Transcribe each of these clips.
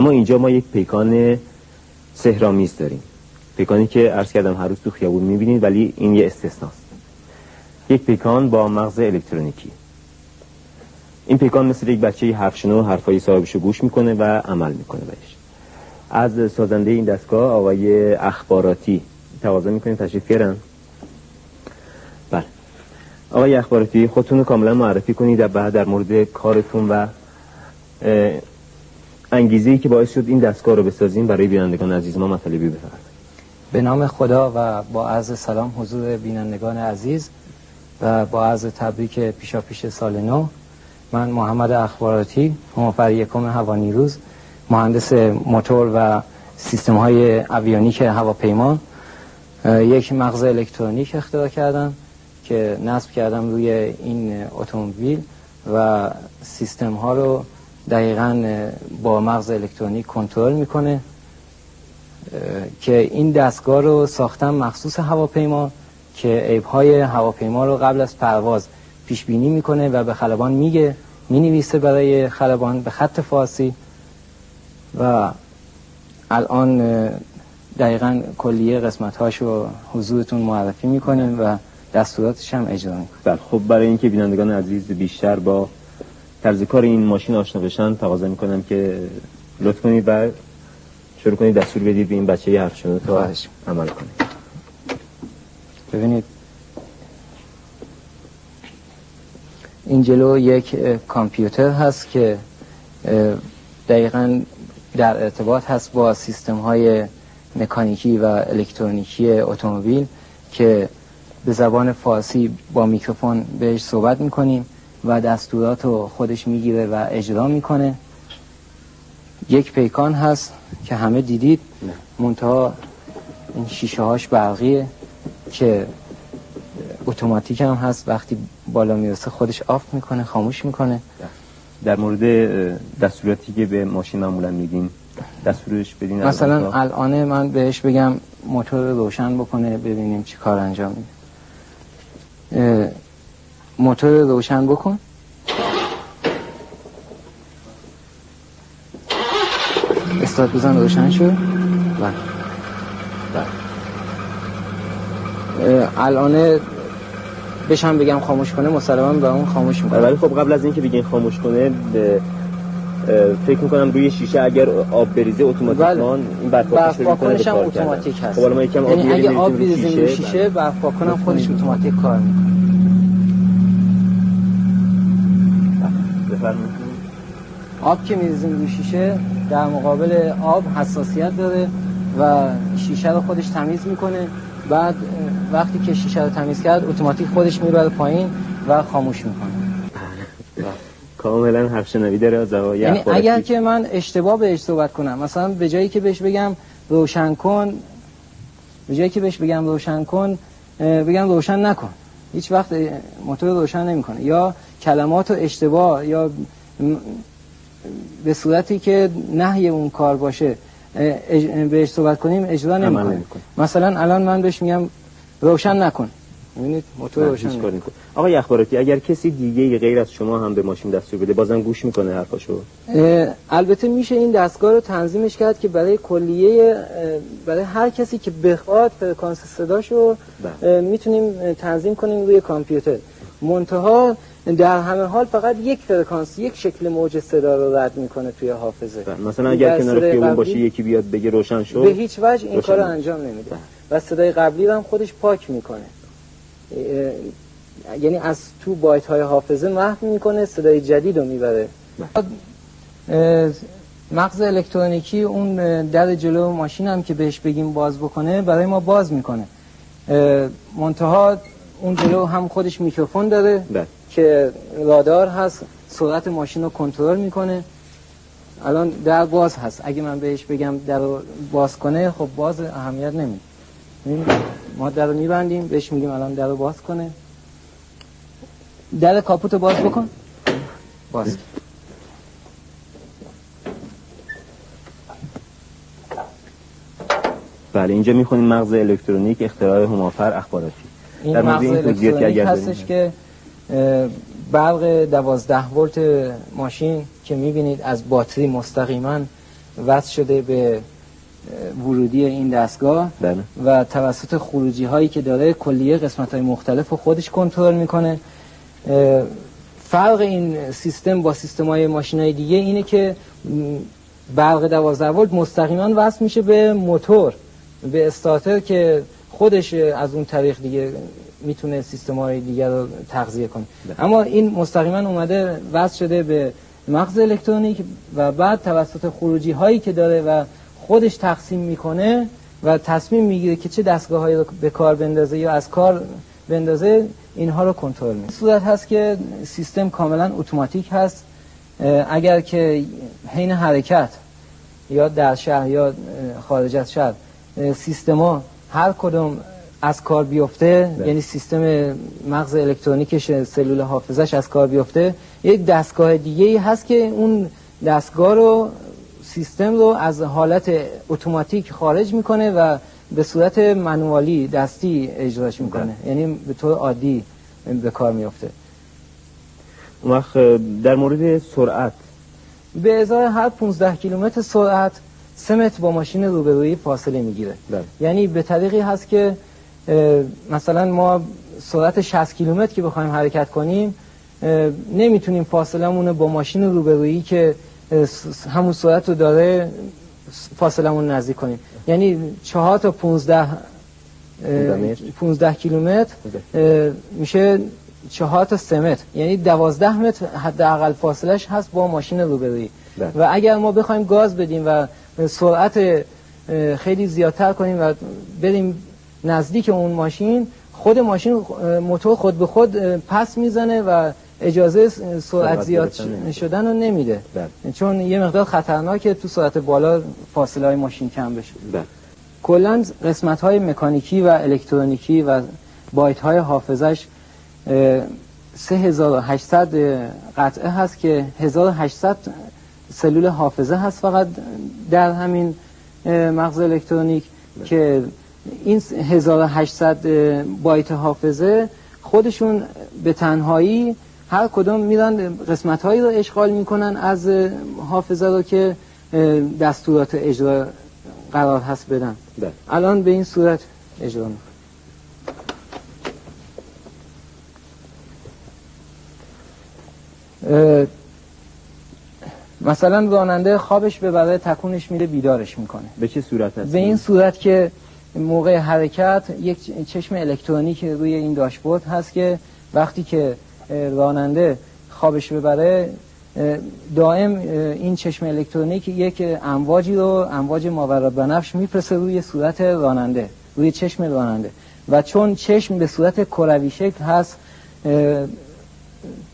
اما اینجا ما یک پیکان سحرآمیز داریم، پیکانی که عرض کردم هر روز تو خیابون میبینید، ولی این یه استثناست. یک پیکان با مغز الکترونیکی. این پیکان مثل یک بچه حرفشنو حرفای صاحبشو گوش میکنه و عمل میکنه بهش. از سازنده این دستگاه آقای اخباراتی تقاضا میکنیم تشریف بیارن. بله آقای اخباراتی، خودتون رو کاملا معرفی کنید و بعد در مورد کارتون و انگیزه‌ای که باعث شد این دستگاه رو بسازیم برای بینندگان عزیز ما مطالبی بفرمایید. به نام خدا و با عرض سلام حضور بینندگان عزیز و با عرض تبریک پیشاپیش سال نو، من محمد اخباراتی، همافر یکم هوانیروز، مهندس موتور و سیستم های اویونیک هواپیما، یک مغز الکترونیک اختراع کردم که نصب کردم روی این اتومبیل و سیستم ها رو دقیقاً با مغز الکترونیک کنترل میکنه که این دستگاه رو ساختم مخصوص هواپیما که عیب‌های هواپیما رو قبل از پرواز پیش بینی میکنه و به خلبان میگه، مینویسه برای خلبان به خط فارسی و الان دقیقاً کلیه قسمت‌هاشو حضورتون معرفی میکنیم و دستوراتش هم اجرا میکنیم. بله خب برای اینکه بینندگان عزیز بیشتر با طرز کار این ماشین آشنا بشن تقاضا میکنم که لطف کنید و شروع کنید دستور بدید به این بچه حرفشنو تا عمل کنید. ببینید این جلو یک کامپیوتر هست که دقیقاً در ارتباط هست با سیستم های مکانیکی و الکترونیکی اتومبیل که به زبان فارسی با میکروفون بهش صحبت میکنیم و دستورات رو خودش میگیره و اجرا میکنه. یک پیکان هست که همه دیدید، منتها این شیشه هاش برقیه که اتوماتیک هم هست، وقتی بالا میرسه خودش آف میکنه خاموش میکنه. در مورد دستوراتی که به ماشین معمولا میدین دستورش بدین؟ مثلا الان من بهش بگم موتور روشن بکنه ببینیم چی کار انجام میده. موتور روشن بکن. استارت بزن روشن شد. الان بشم بگم خاموش کنه مسلماً با اون خاموش میکنه. ولی خب قبل از اینکه بگین خاموش کنه فکر میکنم روی شیشه اگر آب بریزه اتوماتیکمان این برق پاکنش هم اتوماتیک هست. خب ما یکم آب یعنی اگه آب بریزیم روی شیشه برق پاکنم خودش اتوماتیک کار میکنه. بفرمایید. آب که میریزیم روی شیشه در مقابل آب حساسیت داره و شیشه رو خودش تمیز میکنه. بعد وقتی که شیشه رو تمیز کرد اتوماتیک خودش میبره پایین و خاموش میکنه. کاملا حرفشنوی داره از آقای یعنی اخباراتی. اگر که من اشتباه بهش صحبت کنم، مثلا به جایی که بهش بگم روشن کن، بگم روشن نکن، هیچ وقت موتور روشن نمیکنه. یا کلمات رو اشتباه یا به صورتی که نهی اون کار باشه بهش صحبت کنیم اجرا نمیکنه. مثلا الان من بهش میگم روشن نکن، ببینید موتور روشن نمیکنه. آقای اخباراتی اگر کسی دیگه غیر از شما هم به ماشین دستور بده بازم گوش میکنه حرفاشو؟ البته میشه این دستگاه رو تنظیمش کرد که برای کلیه، برای هر کسی که بخواد فرکانس صداشو میتونیم تنظیم کنیم روی کامپیوتر. منتها در همه حال فقط یک فرکانس، یک شکل موج صدا رو رد میکنه توی حافظه. مثلا اگر کنار خیابون باشه یکی بیاد بگه روشن شو، به هیچ وجه این کارو انجام نمیده. و صدای قبلی رو هم خودش پاک میکنه، یعنی از تو بایت های حافظه محو میکنه، صدای جدید رو میبره. مغز الکترونیکی اون در جلو ماشین هم که بهش بگیم باز بکنه برای ما باز میکنه. منتها اون جلو هم خودش میکروفون داره که رادار هست، سرعت ماشین رو کنترل میکنه. الان در باز هست، اگه من بهش بگم در رو باز کنه خب باز اهمیت نمیده. ما در رو میبندیم بهش میگیم الان در رو باز کنه. در کاپوت رو باز بکن. باز. بله اینجا میخونیم مغز الکترونیک اختراع همافر اخباراتی. این مغز الکترونیک هستش که برق 12 ولت ماشین که میبینید از باتری مستقیما وصل شده به ورودی این دستگاه و توسط خروجی هایی که داره کلیه قسمت های مختلف رو خودش کنترل میکنه. فرق این سیستم با سیستم های ماشین های دیگه اینه که برق 12 ولت مستقیما وصل میشه به موتور، به استارتر که خودش از اون طریق دیگه میتونه سیستم های دیگر رو تغذیه کنه. اما این مستقیما اومده وصل شده به مغز الکترونیک و بعد توسط خروجی هایی که داره و خودش تقسیم میکنه و تصمیم میگیره که چه دستگاهایی رو به کار بندازه یا از کار بندازه، اینها رو کنترل میکنه. صورت هست که سیستم کاملا اتوماتیک هست. اگر که حین حرکت یا در شهر یا خارج از شهر سیستما هر کدوم از کار بیفته، یعنی سیستم مغز الکترونیکش، سلول حافظش از کار بیفته، یک دستگاه دیگه‌ای هست که اون دستگاه رو، سیستم رو از حالت اتوماتیک خارج میکنه و به صورت منوالی دستی اجراش میکنه، یعنی به طور عادی به کار میفته. اون وقت در مورد سرعت، به ازای هر 15 کیلومتر سرعت 3 متر با ماشین روبرویی فاصله میگیره. یعنی به طریقی هست که مثلا ما سرعت 60 کیلومتر که بخوایم حرکت کنیم نمیتونیم فاصلمون رو با ماشین روبرویی که همون سرعت رو داره فاصلمون نزدیک کنیم. یعنی 4 تا 15 کیلومتر میشه 4 تا 3 متر، یعنی 12 متر حداقل فاصلش هست با ماشین روبرویی. و اگر ما بخوایم گاز بدیم و سرعت خیلی زیادتر کنیم و بریم نزدیک اون ماشین، خود ماشین موتور خود به خود پس میزنه و اجازه سرعت زیاد شدن رو نمیده، چون یه مقدار خطرناکه تو سرعت بالا فاصله های ماشین کم بشه. کلا قسمت های مکانیکی و الکترونیکی و بایت های حافظش 3800 قطعه هست که 1800 سلول حافظه هست فقط در همین مغز الکترونیک، که این 1800 بایت حافظه خودشون به تنهایی هر کدوم میرن قسمت هایی رو اشغال میکنن از حافظه رو که دستورات اجرا قرار هست بدن. الان به این صورت اجرا میکنن. مثلا راننده خوابش ببره، تکونش میده، بیدارش میکنه. به چه صورت هست؟ به این صورت که موقع حرکت یک چشم الکترونیک روی این داشبورد هست که وقتی که راننده خوابش ببره دائم این چشم الکترونیک یک امواج ماورا بنفش میفرسته روی صورت راننده، روی چشم راننده، و چون چشم به صورت کروی شکل هست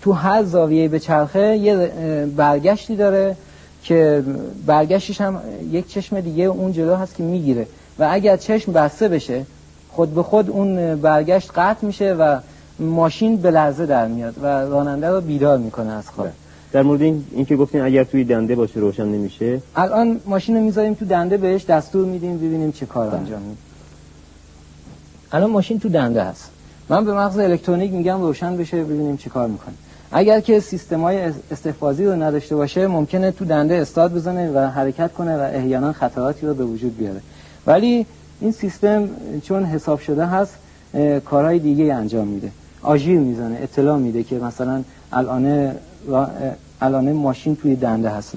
تو هر زاویه به چرخه یه برگشتی داره که برگشتش هم یک چشم دیگه اون جلو هست که میگیره و اگر چشم بسته بشه خود به خود اون برگشت قطع میشه و ماشین به لرزه در میاد و راننده رو بیدار میکنه از خواب. در مورد این که گفتین اگر توی دنده باشه روشن نمیشه، الان ماشین رو میذاریم تو دنده، بهش دستور میدیم ببینیم چه کار انجام میده. الان ماشین تو دنده هست، من به مغز الکترونیک میگم روشن بشه ببینیم چه کار میکنه. اگر که سیستم‌های استحفاظی رو نداشته باشه ممکنه تو دنده استارت بزنه و حرکت کنه و احیانا خطراتی رو به وجود بیاره، ولی این سیستم چون حساب شده هست کارهای دیگه انجام میده، آژیر میزنه، اطلاع میده که مثلا الان ماشین توی دنده هست.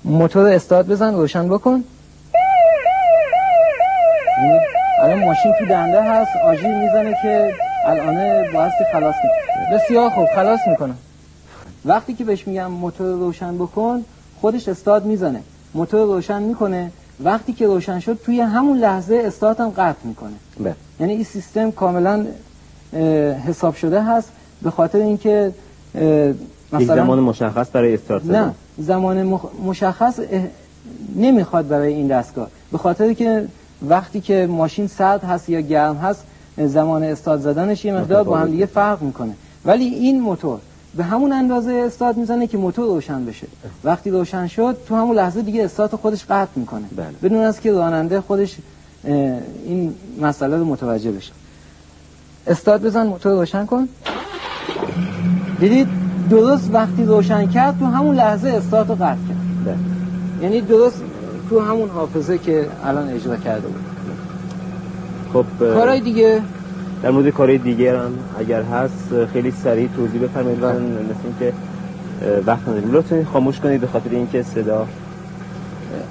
موتور استارت بزن، روشن بکن. الان ماشین تو دنده هست، آژیر میزنه که الان بایستی خلاص کنه. بسیار خوب، خلاص میکنه. وقتی که بهش میگم موتور روشن بکن خودش استارت میزنه، موتور روشن میکنه. وقتی که روشن شد توی همون لحظه استارت هم قطع میکنه. یعنی این سیستم کاملا حساب شده هست به خاطر اینکه مثلا یک زمان مشخص برای استارت زدن. نه، زمان مشخص نمیخواد برای این دستگاه، به خاطر که وقتی که ماشین سرد هست یا گرم هست زمان استارت زدنش یه مقدار با هم دیگه فرق میکنه، ولی این موتور به همون اندازه استارت میزنه که موتور روشن بشه. وقتی روشن شد تو همون لحظه دیگه استارت خودش قطع میکنه بدون از که راننده خودش این مسئله رو متوجه بشه. استارت بزن، موتور روشن کن. دیدید درست وقتی روشن کرد تو همون لحظه استارت رو قطع کرد. یعنی درست تو همون حافظه که الان اجرا کرده بود. خب کارهای دیگه در مورد کارهای دیگه هم اگر هست خیلی سریع توضیح بفرمایید، مثل اینکه وقت نداریم. لطفاً خاموش کنید به خاطر اینکه صدا.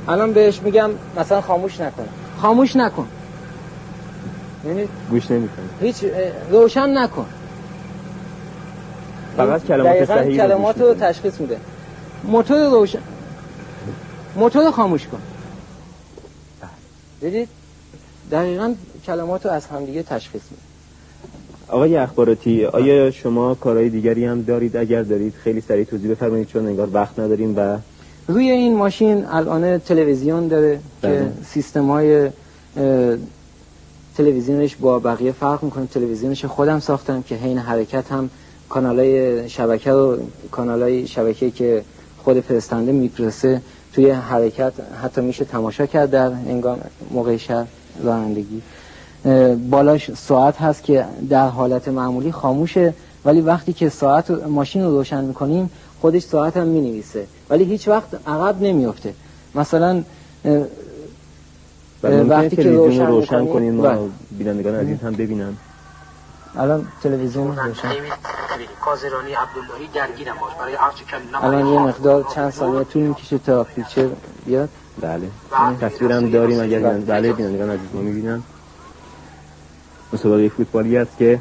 الان بهش میگم مثلا خاموش نکن، خاموش نکن، یعنی گوش نمیکنه، هیچ روشن نکن، فقط کلمات صحیح کلمات رو تشخیص میده. موتور روشن، موتور خاموش کن. دیدید دقیقاً کلمات رو از هم دیگه تشخیص میده. آقای اخباراتی، آیا شما کارهای دیگری هم دارید؟ اگر دارید خیلی سریع توضیح بفرمایید چون انگار وقت نداریم. و روی این ماشین الان تلویزیون داره که سیستم‌های تلویزیونش با بقیه فرق میکنه. تلویزیونش خودم ساختم که حین حرکت هم کانالای شبکه رو، کانالای شبکه که خود فرستنده میفرسته توی حرکت حتی میشه تماشا کرد در هنگام موقع رانندگی. بالاش ساعت هست که در حالت معمولی خاموشه، ولی وقتی که ساعت ماشین رو روشن میکنیم خودش ساعت هم مینویسه، ولی هیچ وقت عقب نمیفته. مثلا وقتی که روشن کنیم ما بینندگان عزیز هم ببینن. الان تلویزیون روشن، کازرانی عبداللهی درگیرم باش برای عرض کلمه. الان یه مقدار چند ثانیه طول میکشه تا پیکچر بیاد. بله تصویرم داریم اگر بله بینندگان عزیز ما میبینن. مسابقه فوتبالی است که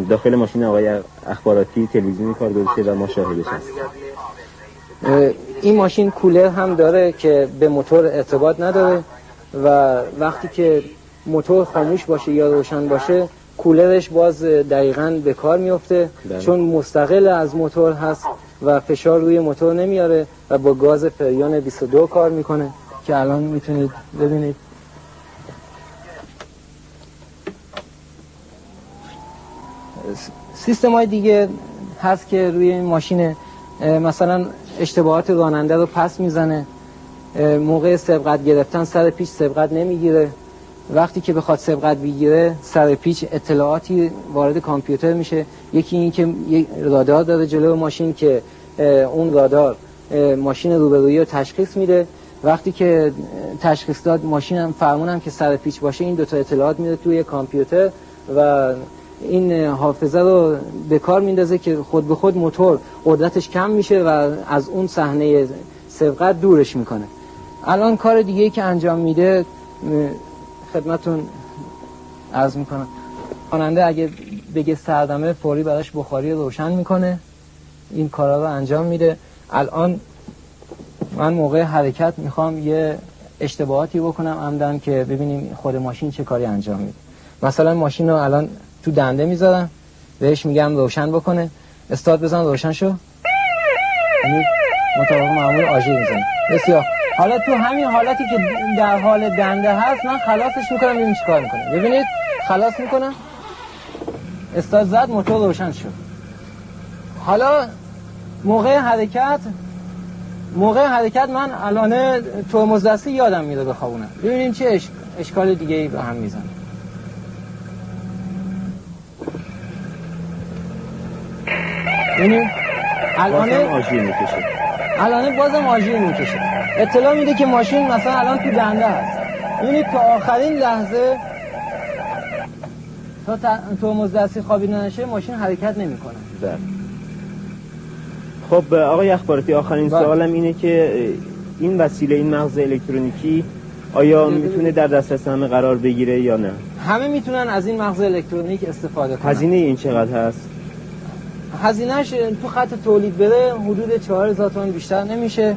داخل ماشین آقای اخباراتی تلویزیونی کار گذاشته و ما شاهدش هستیم. این ماشین کولر هم داره که به موتور ارتباط نداره و وقتی که موتور خاموش باشه یا روشن باشه کولرش باز دقیقاً به کار میفته، چون مستقل از موتور هست و فشار روی موتور نمیاره و با گاز فریون 22 کار میکنه که الان میتونید ببینید. سیستم های دیگه هست که روی این ماشین، مثلا اشتباهات راننده رو پس میزنه، موقع سبقت گرفتن سر پیچ سبقت نمیگیره، وقتی که بخواد سبقت بگیره سر پیچ اطلاعاتی وارد کامپیوتر میشه. یکی این که یک رادار داره جلو ماشین که اون رادار ماشین روبرویی رو تشخیص میده. وقتی که تشخیص داد ماشین هم فرمونم که سر پیچ باشه، این دوتا اطلاعات میره توی کامپیوتر و این حافظه رو به کار میندازه که خود به خود موتور قدرتش کم میشه و از اون صحنه سبقت دورش میکنه. الان کار دیگه که انجام میده خدمتون عرض میکنم. راننده اگه بگه سردمه فوری براش بخاری روشن میکنه، این کارا رو انجام میده. الان من موقع حرکت میخوام یه اشتباهاتی بکنم عمدن که ببینیم خود ماشین چه کاری انجام میده. مثلا ماشین رو الان تو دنده میذارم، بهش میگم روشن بکنه، استارت بزن روشن شو، یعنی مطابق معمول آژیر میزنه. بسیار. حالا تو همین حالتی که در حال دنده هست من خلاصش میکنم، ببینیم چی کار میکنه. ببینید خلاص میکنم، استارت زد، موتور روشن شد. حالا موقع حرکت من الان ترمز دستی یادم میره بخوابونم. ببینیم چه اشکال دیگه ای به هم میزنه. ببینیم الان بازم آژیر میکشه. اطلاع میده که ماشین مثلا الان تو دنده هست. ببینید تا آخرین لحظه تا ترمز دستی خوابیده نشه ماشین حرکت نمیکنه. خب آقای اخباراتی، آخرین سوالم اینه که این وسیله، این مغز الکترونیکی آیا میتونه در دسترس همه قرار بگیره یا نه؟ همه میتونن از این مغز الکترونیک استفاده کنن. هزینه این چقدر هست؟ هزینهش تو خط تولید بره حدود 4000 تومان بیشتر نمیشه.